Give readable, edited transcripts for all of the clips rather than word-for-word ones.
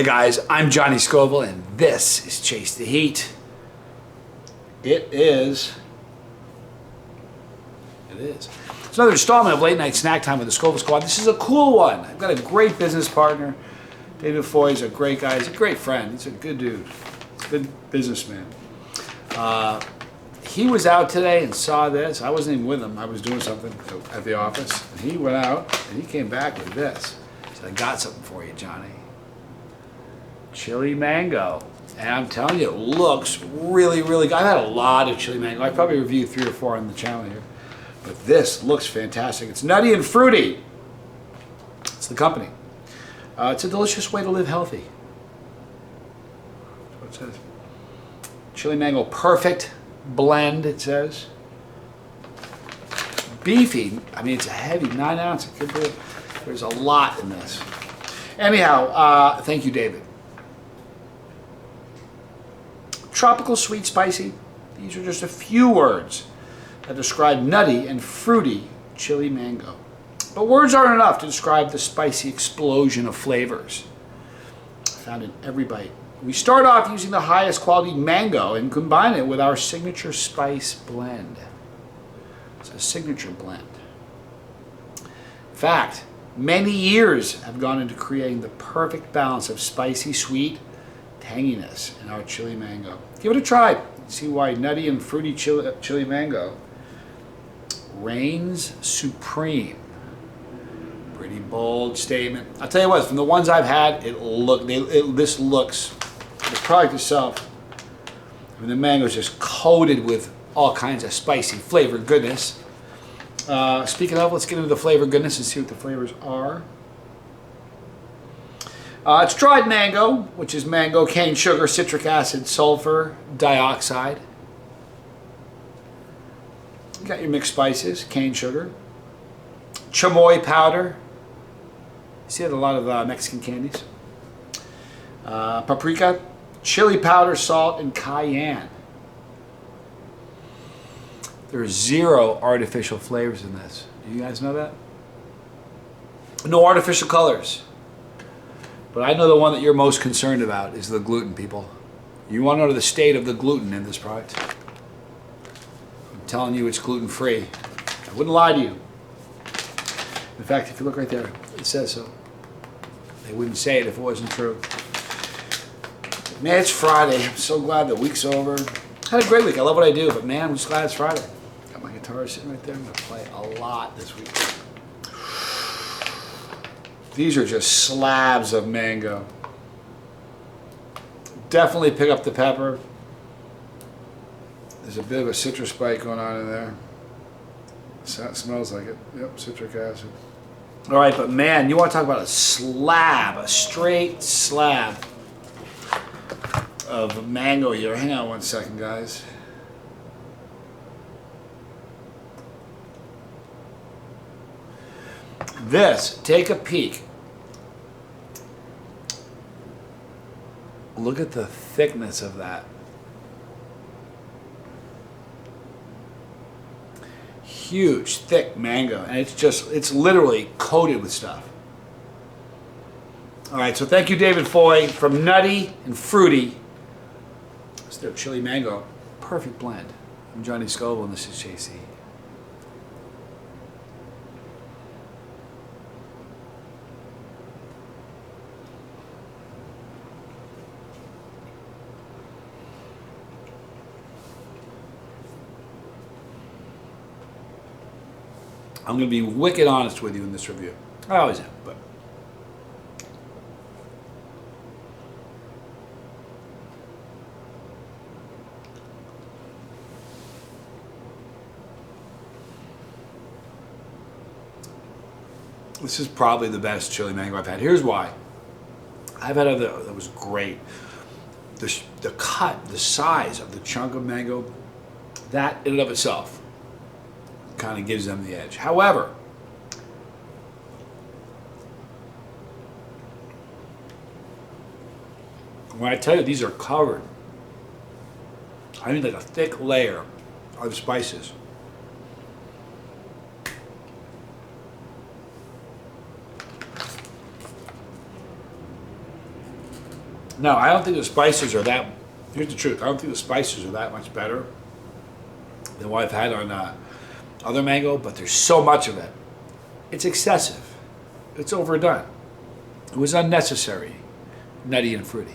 Hey guys, I'm Johnny Scoville and this is Chase the Heat. It's another installment of Late Night Snack Time with the Scoville Squad. This is a cool one. I've got a great business partner. David Foy is a great guy. He's a great friend. He's a good dude. Good businessman. He was out today and saw this. I wasn't even with him. I was doing something at the office. And he went out and he came back with this. He said, I got something for you, Johnny. Chili mango. And I'm telling you, it looks really, really good. I've had a lot of chili mango. I probably reviewed 3 or 4 on the channel here. But this looks fantastic. It's Nutty and Fruity. It's the company. It's a delicious way to live healthy. That's what it says. Chili mango perfect blend, it says. Beefy. I mean, it's a heavy 9 ounce. It could be. There's a lot in this. Anyhow, thank you, David. Tropical, sweet, spicy. These are just a few words that describe nutty and fruity chili mango. But words aren't enough to describe the spicy explosion of flavors found in every bite. We start off using the highest quality mango and combine it with our signature spice blend. It's a signature blend. In fact, many years have gone into creating the perfect balance of spicy, sweet, tanginess in our chili mango. Give it a try. See why nutty and fruity chili mango reigns supreme. Pretty bold statement. I'll tell you what, from the ones I've had, this looks, the product itself, I mean, the mango is just coated with all kinds of spicy flavor goodness. Speaking of, let's get into the flavor goodness and see what the flavors are. It's dried mango, which is mango, cane sugar, citric acid, sulfur dioxide. You got your mixed spices, cane sugar, chamoy powder. You see that a lot of Mexican candies. Paprika, chili powder, salt, and cayenne. There's 0 artificial flavors in this. Do you guys know that? No artificial colors. But I know the one that you're most concerned about is the gluten, people. You want to know the state of the gluten in this product? I'm telling you it's gluten-free. I wouldn't lie to you. In fact, if you look right there, it says so. They wouldn't say it if it wasn't true. Man, it's Friday. I'm so glad the week's over. I had a great week. I love what I do, but man, I'm just glad it's Friday. Got my guitar sitting right there. I'm going to play a lot this week. These are just slabs of mango. Definitely pick up the pepper. There's a bit of a citrus spike going on in there. That smells like it. Yep, citric acid. All right, but man, you want to talk about a slab, a straight slab of mango here. Hang on one second, guys. This, take a peek. Look at the thickness of that. Huge, thick mango, and it's literally coated with stuff. All right, so thank you, David Foy, from Nutty and Fruity. It's their chili mango. Perfect blend. I'm Johnny Scoville, and this is Chase the Heat. I'm going to be wicked honest with you in this review. I always am, but this is probably the best chili mango I've had. Here's why. I've had other that was great. The cut, the size of the chunk of mango, that in and of itself kind of gives them the edge. However, when I tell you these are covered, I mean like a thick layer of spices. No, I don't think the spices are that. Here's the truth. I don't think the spices are that much better than what I've had on other mango, but there's so much of it. It's excessive. It's overdone. It was unnecessary, nutty and fruity.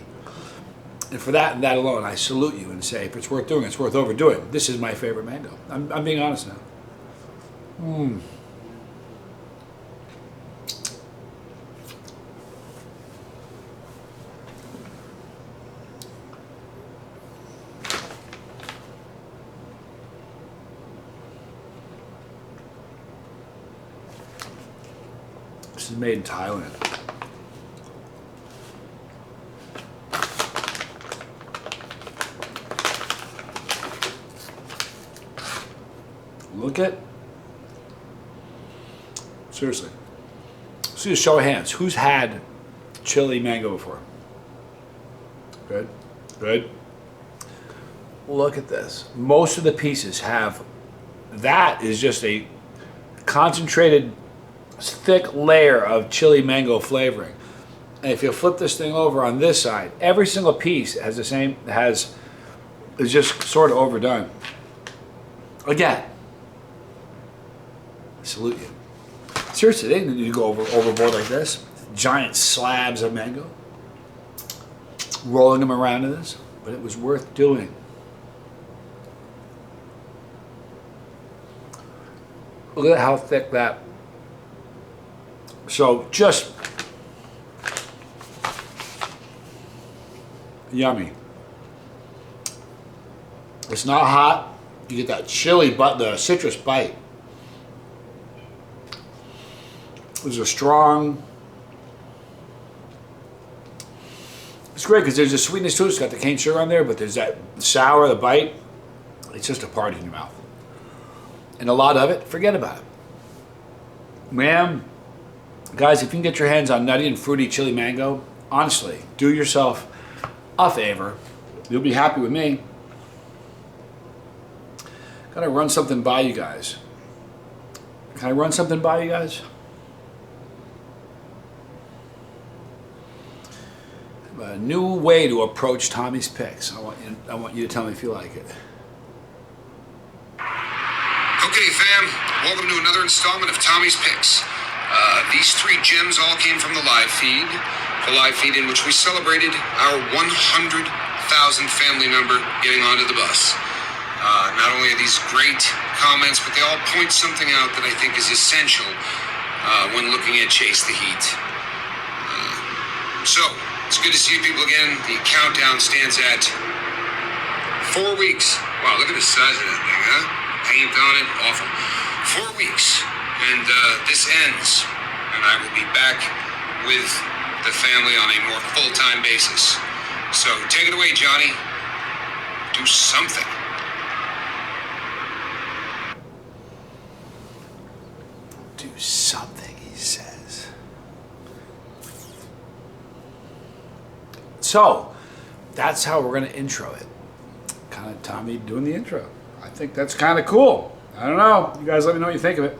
And for that and that alone, I salute you and say, if it's worth doing, it's worth overdoing. This is my favorite mango. I'm being honest now. This is made in Thailand. Look at, seriously, let's do a show of hands. Who's had chili mango before? Good, good. Look at this. Most of the pieces have, that is just a concentrated, thick layer of chili mango flavoring. And if you flip this thing over on this side, every single piece has the same, is just sort of overdone. Again, salute you. Seriously, they didn't need to go overboard like this. Giant slabs of mango. Rolling them around in this. But it was worth doing. Look at how thick that. So just yummy. It's not hot. You get that chili, but the citrus bite. There's a strong. It's great because there's a sweetness to it. It's got the cane sugar on there, but there's that sour, the bite. It's just a party in your mouth. And a lot of it, forget about it. Man, guys, if you can get your hands on nutty and fruity chili mango, honestly, do yourself a favor. You'll be happy with me. Gotta run something by you guys. Can I run something by you guys? A new way to approach Tommy's Picks. I want you to tell me if you like it. Okay, fam. Welcome to another installment of Tommy's Picks. These three gems all came from the live feed. The live feed in which we celebrated our 100,000 family member getting onto the bus. Not only are these great comments, but they all point something out that I think is essential when looking at Chase the Heat. So, it's good to see you people again. The countdown stands at 4 weeks. Wow, look at the size of that thing, huh? Paint on it, awful. 4 weeks, and this ends, and I will be back with the family on a more full-time basis. So, take it away, Johnny. Do something. Do something, he says. So, that's how we're going to intro it. Kind of Tommy doing the intro. I think that's kind of cool. I don't know. You guys let me know what you think of it.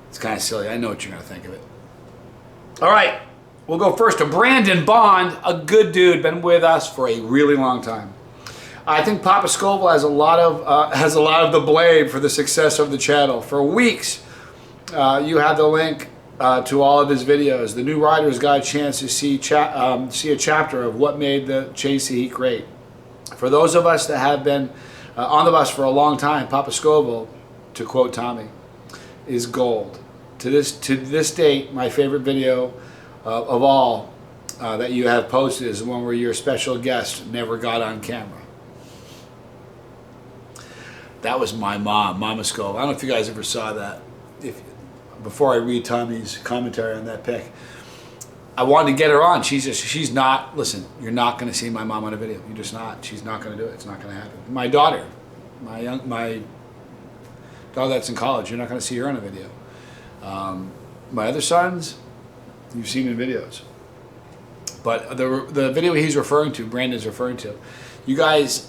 It's kind of silly. I know what you're going to think of it. All right. We'll go first to Brandon Bond, a good dude, been with us for a really long time. I think Papa Scoville has a lot of the blame for the success of the channel. For weeks, you have the link to all of his videos. The new writers got a chance to see a chapter of what made the Chase the Heat great. For those of us that have been on the bus for a long time, Papa Scoville, to quote Tommy, is gold. To this date, my favorite video of all that you have posted is the one where your special guest never got on camera. That was my mom, Mama Scoville. I don't know if you guys ever saw that. Before I read Tommy's commentary on that pick, I wanted to get her on. She's not, listen, you're not going to see my mom on a video. You're just not. She's not going to do it. It's not going to happen. My daughter, my daughter that's in college, you're not going to see her on a video. My other sons, you've seen in videos. But the video he's referring to, Brandon's referring to, you guys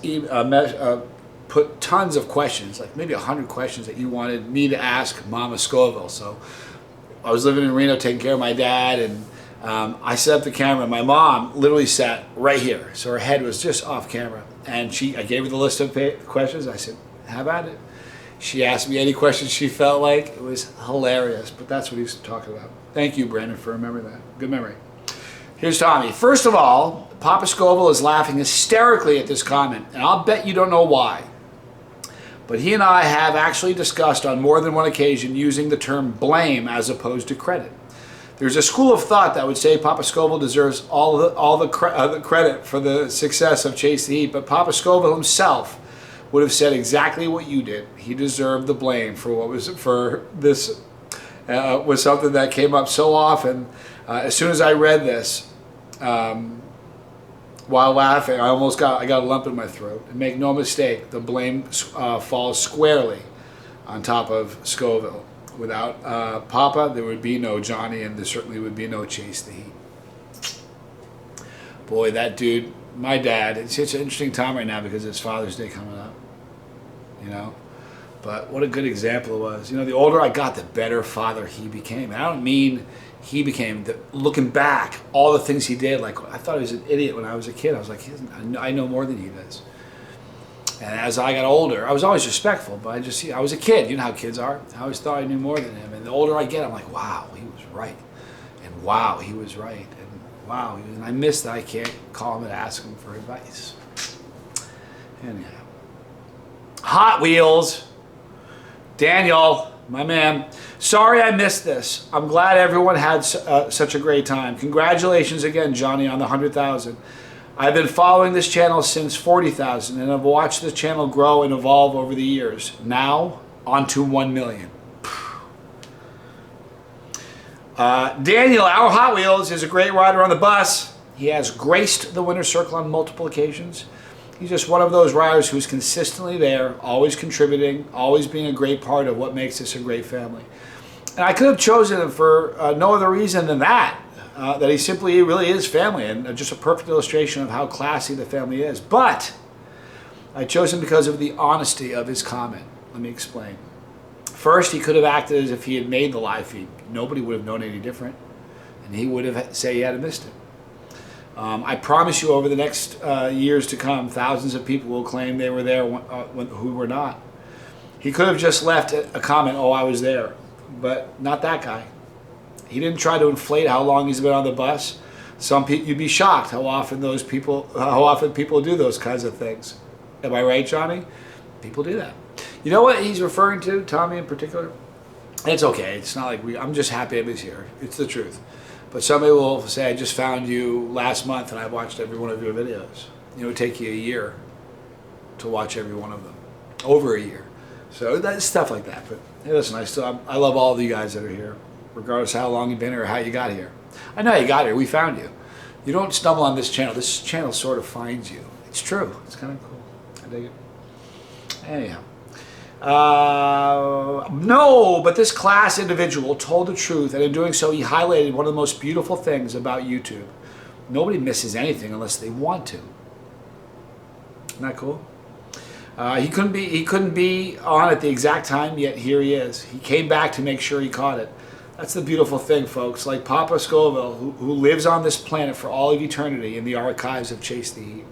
put tons of questions, like maybe 100 questions that you wanted me to ask Mama Scoville. So I was living in Reno taking care of my dad, and I set up the camera. My mom literally sat right here, so her head was just off camera. And I gave her the list of questions. I said, "Have at it." She asked me any questions she felt like. It was hilarious, but that's what he's talking about. Thank you, Brandon, for remembering that. Good memory. Here's Tommy. First of all, Papa Scoville is laughing hysterically at this comment, and I'll bet you don't know why. But he and I have actually discussed on more than one occasion using the term blame as opposed to credit. There's a school of thought that would say Papa Scoville deserves all the credit for the success of Chase the Heat, but Papa Scoville himself would have said exactly what you did. He deserved the blame for this was something that came up so often. As soon as I read this, while laughing, I got a lump in my throat. And make no mistake, the blame falls squarely on top of Scoville. Without Papa, there would be no Johnny, and there certainly would be no Chase the Heat. Boy, that dude, my dad, it's such an interesting time right now because it's Father's Day coming up, you know? But what a good example it was. You know, the older I got, the better father he became. And I don't mean he became, looking back, all the things he did, like I thought he was an idiot when I was a kid. I was like, I know more than he does. And as I got older, I was always respectful, but I was a kid. You know how kids are. I always thought I knew more than him. And the older I get, I'm like, wow, he was right. And wow, he was right. And wow, and I miss that I can't call him and ask him for advice. Anyhow. Hot Wheels. Daniel, my man. Sorry I missed this. I'm glad everyone had such a great time. Congratulations again, Johnny, on the 100,000. I've been following this channel since 40,000 and I've watched the channel grow and evolve over the years. Now, on to 1 million. Daniel, our Hot Wheels, is a great rider on the bus. He has graced the winner's circle on multiple occasions. He's just one of those riders who's consistently there, always contributing, always being a great part of what makes this a great family. And I could have chosen him for no other reason than that. That he simply really is family, and just a perfect illustration of how classy the family is. But I chose him because of the honesty of his comment. Let me explain. First, he could have acted as if he had made the live feed. Nobody would have known any different, and he would have said he had missed it. I promise you, over the next years to come, thousands of people will claim they were there who were not. He could have just left a comment, "Oh, I was there," but not that guy. He didn't try to inflate how long he's been on the bus. You'd be shocked how often people do those kinds of things. Am I right, Johnny? People do that. You know what he's referring to, Tommy in particular? It's okay. It's not like I'm just happy I was here. It's the truth. But somebody will say, "I just found you last month and I watched every one of your videos." It would take you a year to watch every one of them. Over a year. So that's stuff like that. But hey, listen, I love all of you guys that are here, regardless of how long you've been here or how you got here. I know how you got here. We found you. You don't stumble on this channel. This channel sort of finds you. It's true. It's kind of cool. I dig it. Anyhow. No, but this class individual told the truth, and in doing so, he highlighted one of the most beautiful things about YouTube. Nobody misses anything unless they want to. Isn't that cool? He couldn't be on at the exact time, yet here he is. He came back to make sure he caught it. That's the beautiful thing, folks. Like Papa Scoville, who lives on this planet for all of eternity in the archives of Chase the Heat.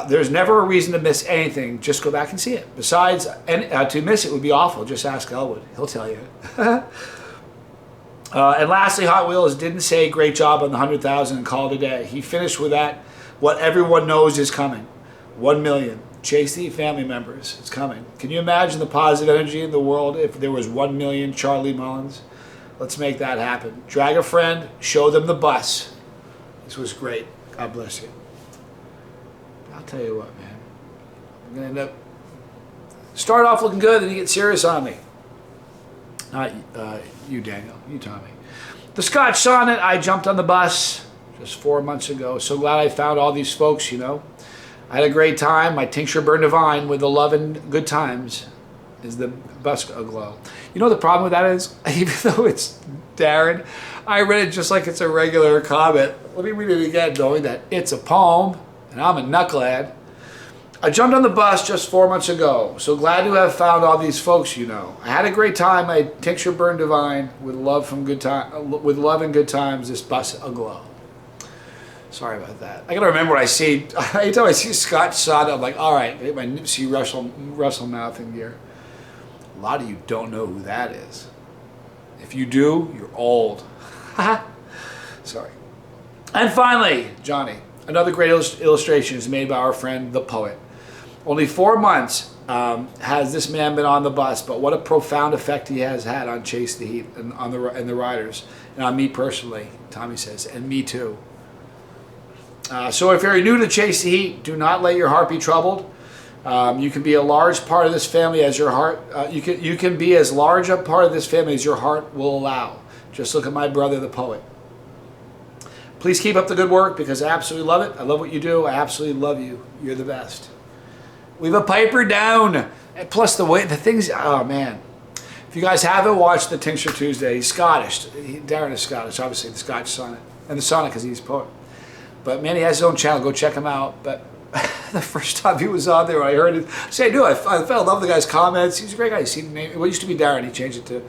There's never a reason to miss anything. Just go back and see it. Besides, to miss it would be awful. Just ask Elwood. He'll tell you. And lastly, Hot Wheels didn't say great job on the 100,000 and call it a day. He finished with that, what everyone knows is coming. 1 million. Chase the Heat family members. It's coming. Can you imagine the positive energy in the world if there was 1 million Charlie Mullins? Let's make that happen. Drag a friend. Show them the bus. This was great. God bless you. I'll tell you what, man. I'm going to end up... Start off looking good, then you get serious on me. Not you, Daniel. You, Tommy. The Scotch Sonnet, I jumped on the bus just 4 months ago. So glad I found all these folks, you know. I had a great time. My tincture burned divine with the love and good times is the bus aglow. You know what the problem with that is? Even though it's Darren, I read it just like it's a regular comment. Let me read it again, knowing that it's a poem, and I'm a knucklehead. I jumped on the bus just 4 months ago. So glad to have found all these folks you know. I had a great time. My tincture burned divine with love from good time, with love and good times. This bus aglow. Sorry about that. I gotta remember what I see. Anytime I see Scott Sonnet, I'm like, all right, get my Nipsey Russell mouth in gear. A lot of you don't know who that is. If you do, you're old. Sorry. And finally, Johnny, another great illustration is made by our friend, the poet. Only 4 months has this man been on the bus, but what a profound effect he has had on Chase the Heat and on the riders, and on me personally, Tommy says, and me too. So if you're new to Chase the Heat, do not let your heart be troubled. You can be a large part of this family as your heart. You can be as large a part of this family as your heart will allow. Just look at my brother, the poet. Please keep up the good work because I absolutely love it. I love what you do. I absolutely love you. You're the best. We've a Piper down. And plus the things. Oh man, if you guys haven't watched the Tincture Tuesday, he's Scottish. Darren is Scottish, obviously the Scotch Sonnet and the Sonnet because he's a poet. But man, he has his own channel. Go check him out. But the first time he was on there, I heard it. Say, dude, I fell in love with the guy's comments. He's a great guy. You see the name. It used to be Darren. He changed it to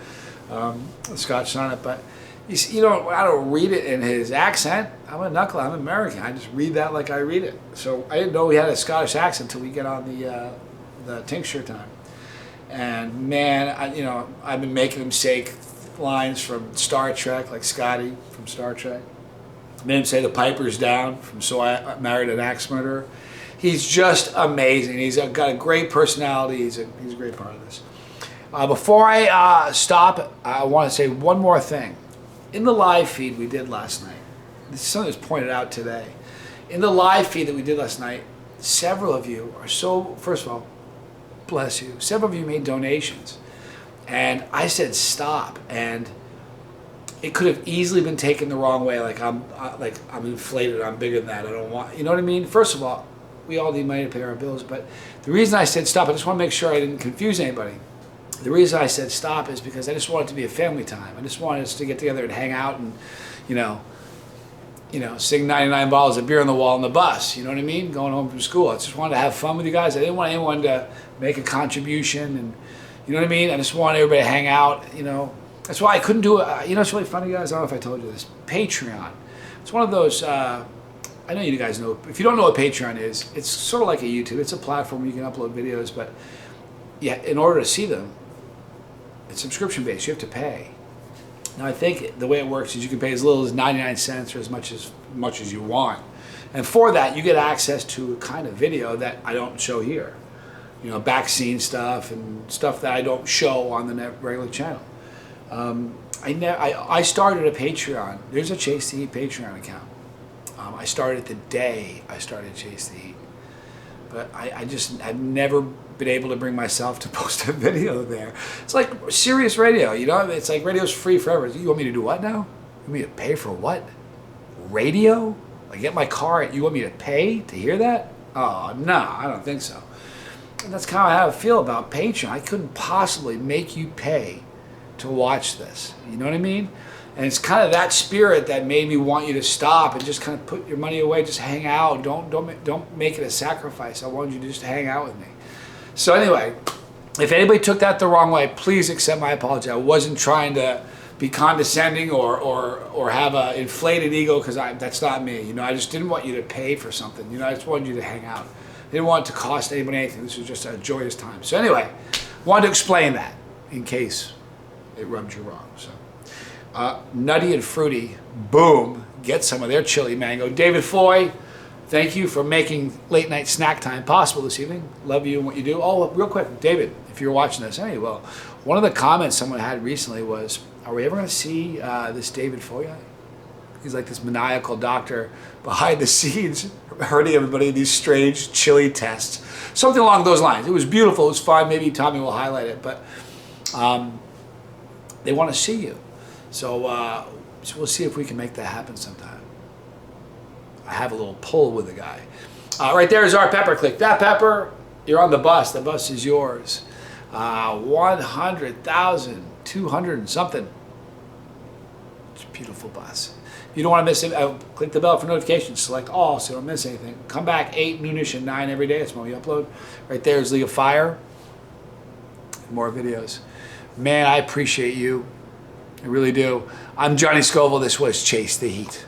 the Scotch Sonnet. But you know, I don't read it in his accent. I'm a knuckle. I'm American. I just read that like I read it. So I didn't know he had a Scottish accent until we get on the tincture time. And man, I've been making him say lines from Star Trek, like Scotty from Star Trek. Made him say the Piper's down from So I Married an Axe Murderer. He's just amazing. He's got a great personality. He's a great part of this. Before I stop, I want to say one more thing. In the live feed we did last night, this is something that's pointed out today. In the live feed that we did last night, several of you are so, first of all, bless you, several of you made donations. And I said stop, and it could have easily been taken the wrong way, like I'm inflated, I'm bigger than that, I don't want, you know what I mean? First of all, we all need money to pay our bills, but the reason I said stop, I just want to make sure I didn't confuse anybody. The reason I said stop is because I just want it to be a family time. I just wanted us to get together and hang out and, sing 99 bottles of beer on the wall on the bus, you know what I mean? Going home from school. I just wanted to have fun with you guys. I didn't want anyone to make a contribution, and you know what I mean? I just want everybody to hang out, That's why I couldn't do it. It's really funny, guys. I don't know if I told you this. Patreon. It's one of those, I know you guys know, if you don't know what Patreon is, it's sort of like a YouTube. It's a platform where you can upload videos, but yeah, in order to see them, it's subscription based. You have to pay. Now I think the way it works is you can pay as little as 99 cents or as much as you want. And for that, you get access to a kind of video that I don't show here. Back scene stuff and stuff that I don't show on the regular channel. I started a Patreon. There's a Chase the Heat Patreon account. I started the day I started Chase the Heat. But I've never been able to bring myself to post a video there. It's like Sirius Radio, It's like radio's free forever. You want me to do what now? You want me to pay for what? Radio? I get my car, you want me to pay to hear that? Oh, no, I don't think so. And that's kind of how I feel about Patreon. I couldn't possibly make you pay to watch this. You know what I mean? And it's kind of that spirit that made me want you to stop and just kind of put your money away, just hang out. Don't make it a sacrifice. I wanted you to just hang out with me. So anyway, if anybody took that the wrong way, please accept my apology. I wasn't trying to be condescending or have an inflated ego, because that's not me. I just didn't want you to pay for something. I just wanted you to hang out. I didn't want it to cost anybody anything. This was just a joyous time. So anyway, wanted to explain that in case it rubbed you wrong. So Nutty and Fruity, boom, get some of their chili mango. David Foy, thank you for making late night snack time possible this evening. Love you and what you do. Oh, real quick, David, if you're watching this, well, one of the comments someone had recently was, are we ever going to see this David Foy guy? He's like this maniacal doctor behind the scenes, hurting everybody in these strange chili tests. Something along those lines. It was beautiful. It was fun. Maybe Tommy will highlight it, but they want to see you. So we'll see if we can make that happen sometime. I have a little pull with the guy. Right there is our pepper. Click that pepper. You're on the bus. The bus is yours. 100,200 and something. It's a beautiful bus. You don't want to miss it. Click the bell for notifications. Select all so you don't miss anything. Come back 8, noonish, and 9 every day. That's when we upload. Right there is League of Fire. More videos. Man, I appreciate you. I really do. I'm Johnny Scoville. This was Chase the Heat.